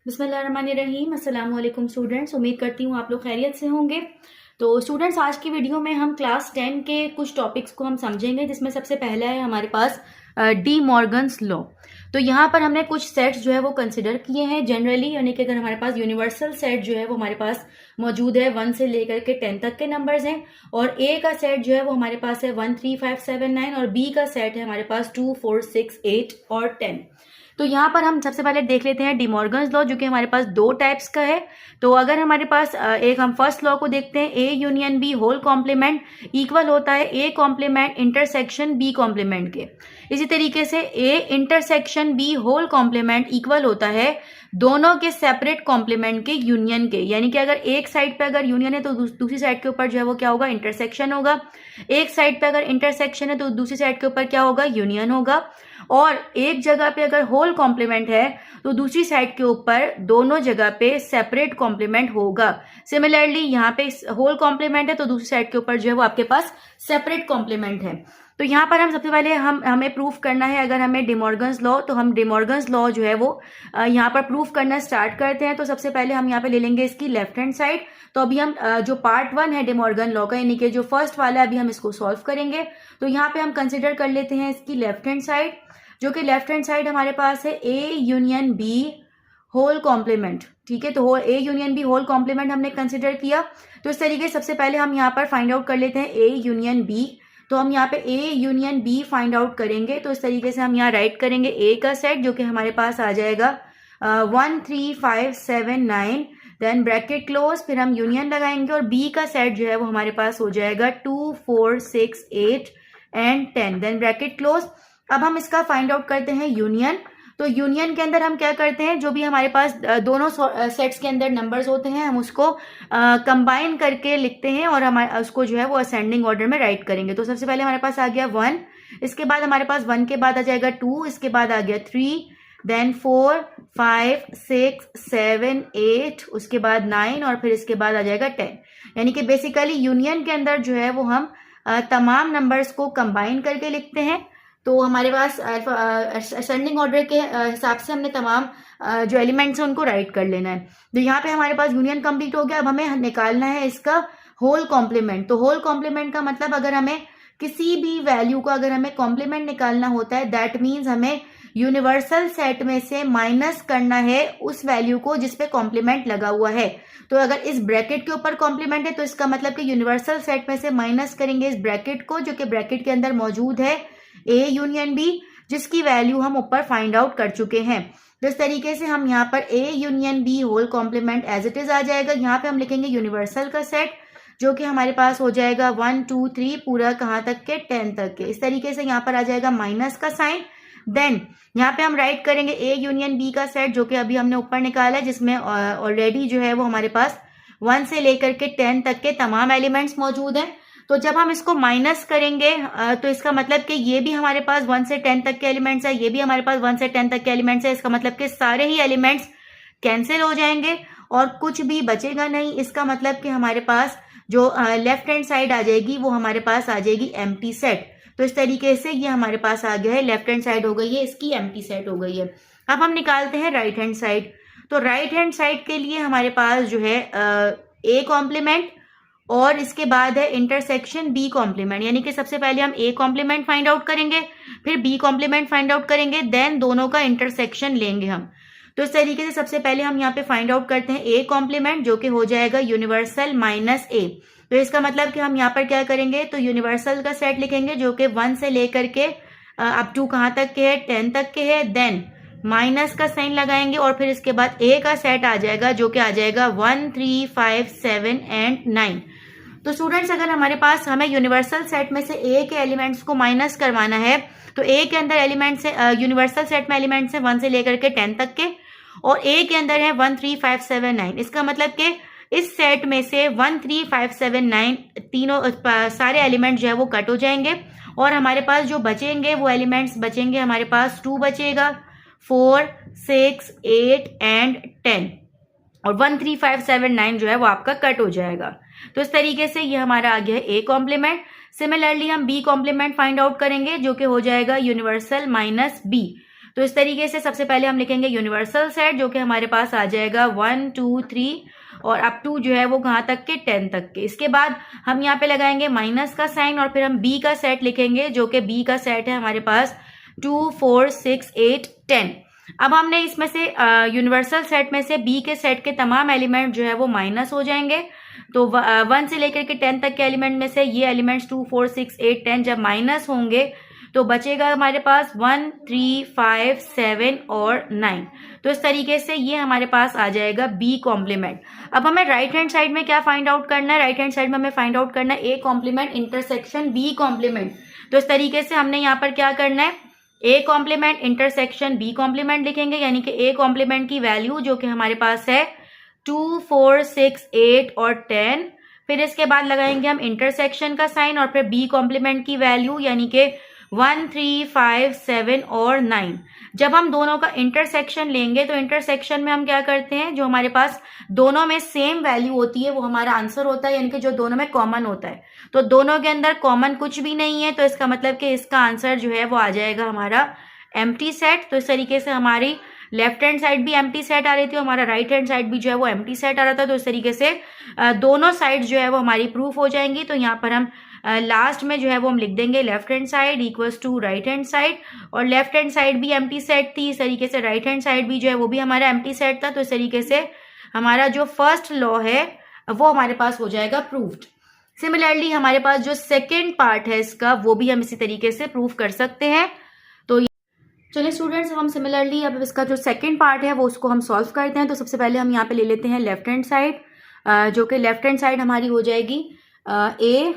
बिस्मिल्लाहिर्रहमानिर्रहीम। अस्सलाम वालेकुम स्टूडेंट्स, उम्मीद करती हूँ आप लोग खैरियत से होंगे। तो स्टूडेंट्स, आज की वीडियो में हम क्लास 10 के कुछ टॉपिक्स को हम समझेंगे, जिसमें सबसे पहला है हमारे पास डी मॉर्गन्स लॉ। तो यहाँ पर हमने कुछ सेट्स जो है वो कंसिडर किए हैं जनरली, यानी कि अगर हमारे पास यूनिवर्सल सेट जो है वो हमारे पास मौजूद है 1 से लेकर के 10 तक के नंबर्स हैं, और ए का सेट जो है वो हमारे पास है 1 3 5 7 9, और बी का सेट है हमारे पास 2 4 6 8 और 10। तो यहाँ पर हम सबसे पहले देख लेते हैं डी मॉर्गन्स लॉ, जो कि हमारे पास दो टाइप्स का है। तो अगर हमारे पास एक हम फर्स्ट लॉ को देखते हैं, A union B whole complement equal होता है A complement intersection B complement के। इसी तरीके से A intersection B whole complement equal होता है दोनों के सेपरेट कॉम्प्लीमेंट के यूनियन के। यानी कि अगर एक साइड पे अगर यूनियन है तो दूसरी साइड के ऊपर जो है वो क्या होगा, इंटरसेक्शन होगा। एक साइड पे अगर इंटरसेक्शन है तो दूसरी साइड के ऊपर क्या होगा, यूनियन होगा। और एक जगह पे अगर होल कॉम्प्लीमेंट है तो दूसरी साइड के ऊपर दोनों जगह पे सेपरेट कॉम्प्लीमेंट होगा। सिमिलरली यहाँ पे होल कॉम्प्लीमेंट है तो दूसरी साइड के ऊपर जो है वो आपके पास सेपरेट कॉम्प्लीमेंट है। तो यहाँ पर हम सबसे पहले हमें प्रूफ करना है, अगर हमें डी मॉर्गन्स लॉ, तो हम डी मॉर्गन्स लॉ जो है वो यहाँ पर प्रूफ करना स्टार्ट करते हैं। तो सबसे पहले हम यहाँ पे ले लेंगे इसकी लेफ्ट हैंड साइड। तो अभी हम जो पार्ट 1 है डी मॉर्गन लॉ का, यानी कि जो फर्स्ट वाला है, अभी हम इसको सॉल्व करेंगे। तो यहाँ पे हम कंसिडर कर लेते हैं इसकी लेफ्ट हैंड साइड, जो कि लेफ्ट हैंड साइड हमारे पास है A union B whole complement. ठीक है, तो A union B whole complement हमने कंसिडर किया। तो इस तरीके से सबसे पहले हम यहाँ पर फाइंड आउट कर लेते हैं ए यूनियन बी। तो हम यहाँ पे A union B find out करेंगे। तो इस तरीके से हम यहाँ राइट करेंगे ए का सेट, जो कि हमारे पास आ जाएगा 1 3 5 7 9, देन ब्रैकेट क्लोज, फिर हम यूनियन लगाएंगे, और बी का सेट जो है वो हमारे पास हो जाएगा 2 4 6 8 एंड 10, देन ब्रैकेट क्लोज। अब हम इसका फाइंड आउट करते हैं यूनियन। तो यूनियन के अंदर हम क्या करते हैं, जो भी हमारे पास दोनों सेट्स के अंदर नंबर्स होते हैं, हम उसको कंबाइन करके लिखते हैं, और हमारे उसको जो है वो असेंडिंग ऑर्डर में राइट करेंगे। तो सबसे पहले हमारे पास आ गया 1, इसके बाद हमारे पास 1 के बाद आ जाएगा 2, इसके बाद आ गया 3, देन 4 5 6 7 8, उसके बाद 9, और फिर इसके बाद आ जाएगा 10। यानी कि बेसिकली यूनियन के अंदर जो है वो हम तमाम नंबर्स को कंबाइन करके लिखते हैं। तो हमारे पास असेंडिंग ऑर्डर के हिसाब से हमने तमाम जो एलिमेंट्स हैं उनको राइट कर लेना है। तो यहाँ पे हमारे पास यूनियन कंप्लीट हो गया। अब हमें निकालना है इसका होल कॉम्प्लीमेंट। तो होल कॉम्प्लीमेंट का मतलब, अगर हमें किसी भी वैल्यू का अगर हमें कॉम्प्लीमेंट निकालना होता है, दैट मीन्स हमें यूनिवर्सल सेट में से माइनस करना है उस वैल्यू को जिसपे कॉम्प्लीमेंट लगा हुआ है। तो अगर इस ब्रैकेट के ऊपर कॉम्प्लीमेंट है तो इसका मतलब कि यूनिवर्सल सेट में से माइनस करेंगे इस ब्रैकेट को, जो कि ब्रैकेट के अंदर मौजूद है ए यूनियन बी, जिसकी वैल्यू हम ऊपर फाइंड आउट कर चुके हैं। तो इस तरीके से हम यहाँ पर A union B whole complement as it is आ जाएगा। यहाँ पे हम लिखेंगे यूनिवर्सल का सेट, जो कि हमारे पास हो जाएगा 1 2 3 पूरा कहाँ तक के, 10 तक के। इस तरीके से यहाँ पर आ जाएगा माइनस का साइन। देन यहाँ पे हम राइट करेंगे ए यूनियन बी का सेट, जो कि अभी हमने ऊपर निकाला है, जिसमें ऑलरेडी जो है वो हमारे पास 1 से लेकर के 10 तक के तमाम एलिमेंट्स मौजूद हैं। तो जब हम इसको माइनस करेंगे तो इसका मतलब कि ये भी हमारे पास 1 से 10 तक के एलिमेंट्स है, ये भी हमारे पास 1 से 10 तक के एलिमेंट्स है। इसका मतलब कि सारे ही एलिमेंट्स कैंसिल हो जाएंगे और कुछ भी बचेगा नहीं। इसका मतलब कि हमारे पास जो लेफ्ट हैंड साइड आ जाएगी वो हमारे पास आ जाएगी एम्प्टी सेट। तो इस तरीके से ये हमारे पास आ गया है, लेफ्ट हैंड साइड हो गई है इसकी एम्प्टी सेट हो गई है। अब हम निकालते हैं राइट हैंड साइड। तो राइट हैंड साइड के लिए हमारे पास जो है ए कॉम्प्लीमेंट और इसके बाद है इंटरसेक्शन बी कॉम्प्लीमेंट। यानी कि सबसे पहले हम ए कॉम्प्लीमेंट फाइंड आउट करेंगे, फिर बी कॉम्प्लीमेंट फाइंड आउट करेंगे, देन दोनों का इंटरसेक्शन लेंगे हम। तो इस तरीके से सबसे पहले हम यहाँ पे फाइंड आउट करते हैं ए कॉम्प्लीमेंट, जो कि हो जाएगा यूनिवर्सल माइनस ए। तो इसका मतलब कि हम यहाँ पर क्या करेंगे, तो यूनिवर्सल का सेट लिखेंगे, जो कि 1 से लेकर के अप टू कहाँ तक के है, 10 तक के है। देन माइनस का साइन लगाएंगे, और फिर इसके बाद ए का सेट आ जाएगा, जो कि आ जाएगा 1 3 5 7 एंड 9। तो स्टूडेंट्स, अगर हमारे पास हमें यूनिवर्सल सेट में से ए के एलिमेंट्स को माइनस करवाना है, तो ए के अंदर एलिमेंट्स है, यूनिवर्सल सेट में एलिमेंट्स है 1 से लेकर के 10 तक के, और ए के अंदर है 1 3 5 7 9। इसका मतलब कि इस सेट में से 1 3 5 7 9 तीनों सारे एलिमेंट जो है वो कट हो जाएंगे, और हमारे पास जो बचेंगे वो एलिमेंट्स बचेंगे, हमारे पास 2 बचेगा, 4 6 8 एंड 10, और 1 3 5 7 9 जो है वो आपका कट हो जाएगा। तो इस तरीके से ये हमारा आ गया है ए कॉम्प्लीमेंट। सिमिलरली हम बी कॉम्प्लीमेंट फाइंड आउट करेंगे, जो कि हो जाएगा यूनिवर्सल माइनस बी। तो इस तरीके से सबसे पहले हम लिखेंगे यूनिवर्सल सेट, जो कि हमारे पास आ जाएगा 1 2 3 और अप टू जो है वो कहाँ तक के 10 तक के। इसके बाद हम यहाँ पे लगाएंगे माइनस का साइन और फिर हम बी का सेट लिखेंगे, जो कि बी का सेट है हमारे पास 2 4 6 8 10। अब हमने इसमें से यूनिवर्सल सेट में से बी के सेट के तमाम एलिमेंट जो है वो माइनस हो जाएंगे। तो 1 से लेकर के 10 तक के एलिमेंट में से ये एलिमेंट्स 2 4 6 8 10 जब माइनस होंगे तो बचेगा हमारे पास 1 3 5 7 और 9। तो इस तरीके से ये हमारे पास आ जाएगा बी कॉम्प्लीमेंट। अब हमें राइट हैंड साइड में क्या फाइंड आउट करना है? राइट हैंड साइड में हमें फाइंड आउट करना है A complement intersection B complement. तो इस तरीके से हमने यहाँ पर क्या करना है, A complement intersection B complement लिखेंगे, यानी कि ए कॉम्प्लीमेंट की वैल्यू जो कि हमारे पास है 2 4 6 8 और 10। फिर इसके बाद लगाएंगे हम इंटरसेक्शन का साइन और फिर बी कॉम्प्लीमेंट की वैल्यू यानी कि 1 3 5 7 और 9। जब हम दोनों का इंटरसेक्शन लेंगे तो इंटरसेक्शन में हम क्या करते हैं, जो हमारे पास दोनों में सेम वैल्यू होती है वो हमारा आंसर होता है, यानी कि जो दोनों में कॉमन होता है। तो दोनों के अंदर कॉमन कुछ भी नहीं है, तो इसका मतलब कि इसका आंसर जो है वो आ जाएगा हमारा एम्प्टी सेट। तो इस तरीके से हमारी लेफ्ट हैंड साइड भी एम्प्टी सेट आ रही थी, हमारा राइट हैंड साइड भी जो है वो एम्प्टी सेट आ रहा था। तो इस तरीके से दोनों साइड जो है वो हमारी प्रूफ हो जाएंगी। तो यहाँ पर हम लास्ट में जो है वो हम लिख देंगे left hand side equals to right hand side, और लेफ्ट हैंड साइड भी एम्प्टी सेट थी, इस तरीके से राइट हैंड साइड भी जो है वो भी हमारा एम्प्टी सेट था। तो इस तरीके से हमारा जो फर्स्ट लॉ है वो हमारे पास हो जाएगा प्रूव्ड। सिमिलरली हमारे पास जो सेकेंड पार्ट है इसका वो भी हम इसी तरीके से प्रूव कर सकते हैं। तो चलिए स्टूडेंट्स, हम सिमिलरली अब इसका जो सेकेंड पार्ट है वो उसको हम सॉल्व करते हैं। तो सबसे पहले हम यहाँ पे ले लेते हैं लेफ्ट हैंड साइड, जो कि लेफ्ट हैंड साइड हमारी हो जाएगी A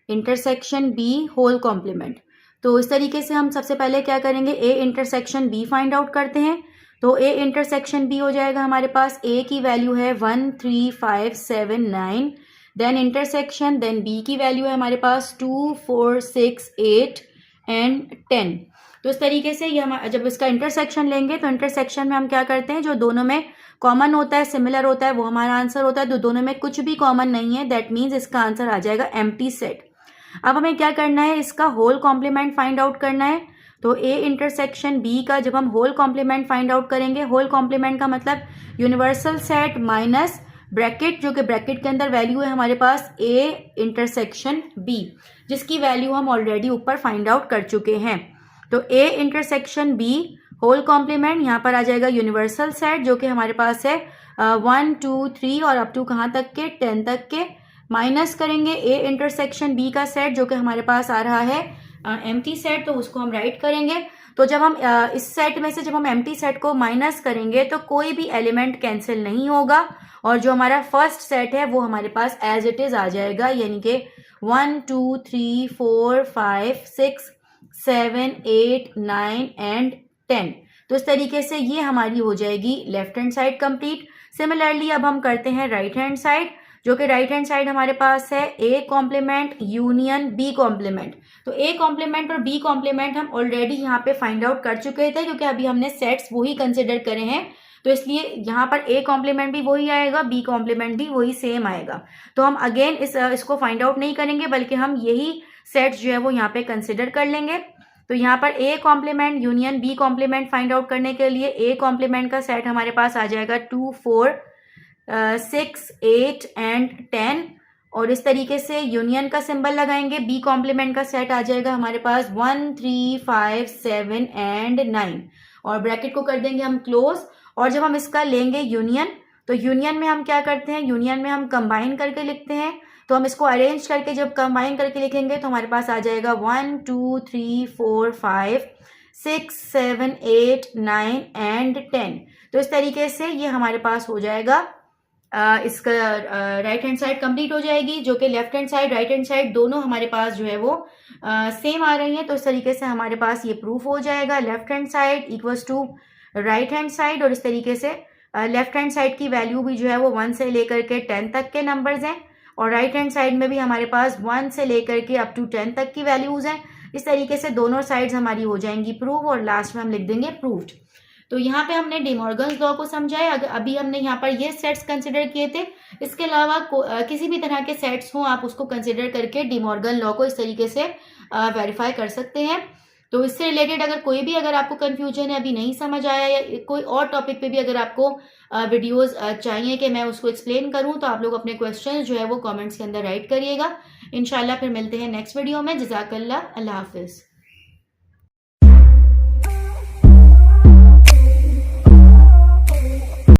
intersection B whole complement. तो इस तरीके से हम सबसे पहले क्या करेंगे, A intersection B find out करते हैं। तो ए इंटरसेक्शन बी हो जाएगा हमारे पास, ए की वैल्यू है 1 3 5 7 9, देन इंटरसेक्शन, देन बी की वैल्यू है हमारे पास 2 4 6 8 एंड 10। तो इस तरीके से ये हम जब इसका इंटरसेक्शन लेंगे तो इंटरसेक्शन में हम क्या करते हैं, जो दोनों में कॉमन होता है, सिमिलर होता है, वो हमारा आंसर होता है। तो दोनों में कुछ भी कॉमन नहीं है, दैट मीन्स इसका आंसर आ जाएगा एम्प्टी सेट। अब हमें क्या करना है, इसका होल कॉम्प्लीमेंट फाइंड आउट करना है। तो ए इंटरसेक्शन बी का जब हम होल कॉम्प्लीमेंट फाइंड आउट करेंगे, होल कॉम्प्लीमेंट का मतलब यूनिवर्सल सेट माइनस ब्रैकेट, जो कि ब्रैकेट के अंदर वैल्यू है हमारे पास ए इंटरसेक्शन बी, जिसकी वैल्यू हम ऑलरेडी ऊपर फाइंड आउट कर चुके हैं। तो A intersection B whole complement यहाँ पर आ जाएगा यूनिवर्सल सेट, जो कि हमारे पास है 1 2 3 और अप टू कहाँ तक के 10 तक के। माइनस करेंगे ए इंटरसेक्शन बी का सेट, जो कि हमारे पास आ रहा है एम्प्टी सेट, तो उसको हम राइट करेंगे। तो जब हम इस सेट में से जब हम एम्प्टी सेट को माइनस करेंगे तो कोई भी एलिमेंट कैंसिल नहीं होगा, और जो हमारा फर्स्ट सेट है वो हमारे पास एज इट इज आ जाएगा, यानी कि 1 2 3 4 5 6 7 8 9 एंड 10। तो इस तरीके से ये हमारी हो जाएगी left hand side complete. Similarly अब हम करते हैं राइट हैंड साइड, जो कि राइट हैंड साइड हमारे पास है A complement union B complement. तो ए कॉम्प्लीमेंट और बी कॉम्प्लीमेंट हम ऑलरेडी यहाँ पे फाइंड आउट कर चुके थे, क्योंकि अभी हमने सेट्स वही कंसिडर करे हैं। तो इसलिए यहाँ पर ए कॉम्प्लीमेंट भी वही आएगा, बी कॉम्प्लीमेंट भी वही सेम आएगा। तो हम अगेन इसको फाइंड आउट नहीं करेंगे, बल्कि हम यही सेट्स जो है वो यहाँ पे कंसिडर कर लेंगे। तो यहाँ पर A complement union B complement find out करने के लिए ए कॉम्प्लीमेंट का सेट हमारे पास आ जाएगा 2 4 6 8 एंड 10, और इस तरीके से यूनियन का सिंबल लगाएंगे। बी कॉम्प्लीमेंट का सेट आ जाएगा हमारे पास 1 3 5 7 एंड 9, और ब्रैकेट को कर देंगे हम क्लोज। और जब हम इसका लेंगे यूनियन, तो यूनियन में हम क्या करते हैं, यूनियन में हम कंबाइन करके लिखते हैं। तो हम इसको अरेंज करके जब कंबाइन करके लिखेंगे तो हमारे पास आ जाएगा 1 2 3 4 5 6 7 8 9 एंड 10। तो इस तरीके से ये हमारे पास हो जाएगा, इसका राइट हैंड साइड कंप्लीट हो जाएगी, जो कि left hand side right hand side दोनों हमारे पास जो है वो सेम आ रही हैं। तो इस तरीके से हमारे पास ये प्रूफ हो जाएगा left hand side equals to right hand side, और इस तरीके से लेफ्ट हैंड साइड की वैल्यू भी जो है वो 1 से लेकर के 10 तक के नंबर्स हैं, और राइट हैंड साइड में भी हमारे पास 1 से लेकर के अप टू 10 तक की वैल्यूज हैं। इस तरीके से दोनों साइड्स हमारी हो जाएंगी प्रूव, और लास्ट में हम लिख देंगे प्रूव्ड। तो यहाँ पे हमने डी मॉर्गन्स लॉ को समझा है। अभी हमने यहाँ पर ये सेट्स कंसिडर किए थे, इसके अलावा किसी भी तरह के सेट्स हों आप उसको कंसिडर करके डी मॉर्गन लॉ को इस तरीके से वेरीफाई कर सकते हैं। तो इससे रिलेटेड अगर आपको कन्फ्यूजन है, अभी नहीं समझ आया, या कोई और टॉपिक पे भी अगर आपको वीडियोस चाहिए कि मैं उसको एक्सप्लेन करूं, तो आप लोग अपने क्वेश्चंस जो है वो कमेंट्स के अंदर राइट करिएगा। इंशाल्लाह फिर मिलते हैं नेक्स्ट वीडियो में। जज़ाकल्लाह, अल्लाह हाफिज़।